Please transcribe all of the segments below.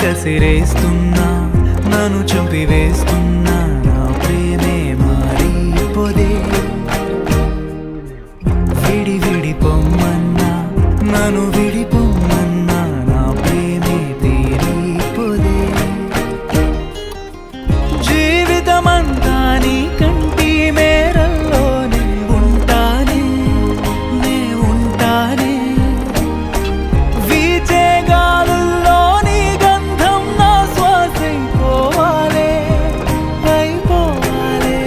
కసిరేస్తున్నా నన్ను చంపివేస్తున్నా నా ప్రేమే మారిపోదే విడిపొమ్మన్నా నన్ను విడిపొమ్మన్నా నా ప్రేమే తీరిపోదే జీవితమంతా నీ కంటి మేరల్లోనే ఉంటానే నే ఉంటానే వీచే గాలుల్లో నీ గంధం నా శ్వాసైపోవాలే అయిపోవాలే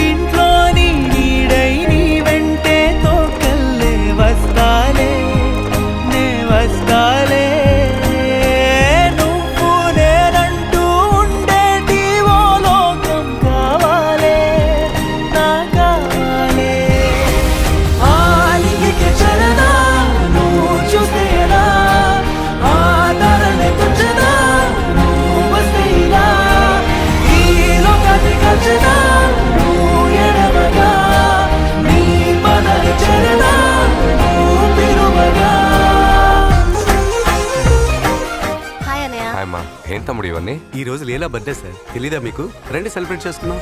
ఇంట్లో నీ నీడై నీ వెంటే తోకల్లే వస్తాలే నే వస్తాలే నువ్వు నేనంటూ ఉండేటి ఓ లోకం కావాలే నా కావాలే ఆలింగికి చరణా నువ్వు చూస్తేనా ఆ తరణి తుచ్చనా నువ్వు వస్తేనా ఈ లోకాన్ని కల్చనా నువ్వు ఎడమగా నీ పదవి చరణా నువ్వు పిలువగా హాయ్ అన్నయ్య. హాయ్ అమ్మా, ఏం తమ్ముడు ఇవన్నీ? ఈ రోజు లీలా బర్త్డే సార్, తెలీదా మీకు? రండి సెలబ్రేట్ చేసుకుందాం.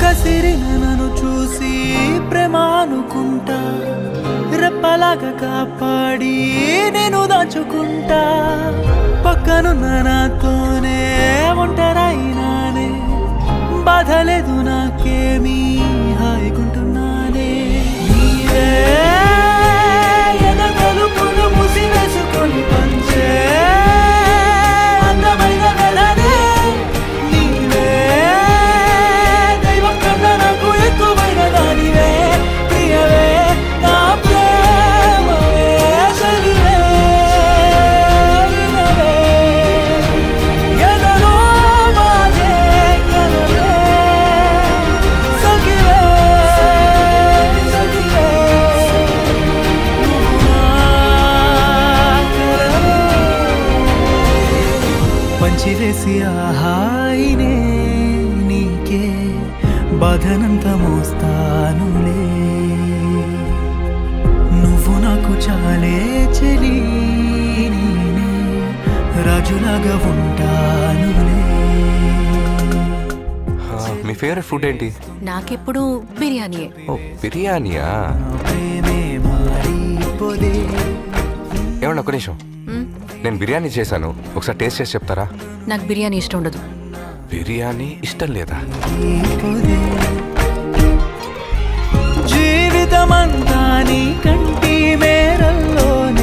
కసిరిన నన్ను చూసి ప్రేమానుకుంటా రెప్పలాగా కాపాడి నేను దాచుకుంటా పక్కనున్న నాతోనే ఒంటరైనానే బాధ లేదు నాకేమీ హాయికుంటున్నానే నీవే ఎద తలుపులు మూసివేసుకొని పంచే అందమైన వెలనే నీవే దైవం కన్నా నాకు ఎక్కువైన దానివే ప్రియవే నా ప్రేమవే చలివే వినవే ఎదలో మాదే కలవే సఖివే సఖివే నువ్వు నా కలవే పంచివేసి ఆహాయినే నీకే బాధనంత మోస్తానులే నువ్వు నాకు చాలే చెలి నేనే రాజులాగా ఉంటానులే మీ ఫేవరెట్ ఫుడ్ ఏంటి? నాకెప్పుడు బిర్యానీయే. ఓ, బిర్యానీయా? ప్రేమే మారిపోదే ఏమన్నా ఒక్క నిమిషం, నేను బిర్యానీ చేశాను, ఒకసారి టేస్ట్ చేసి చెప్తారా? నాకు బిర్యానీ ఇష్టం ఉండదు. బిర్యానీ ఇష్టం లేదా? జీవితమంతా నీ కంటి మేరల్లోనే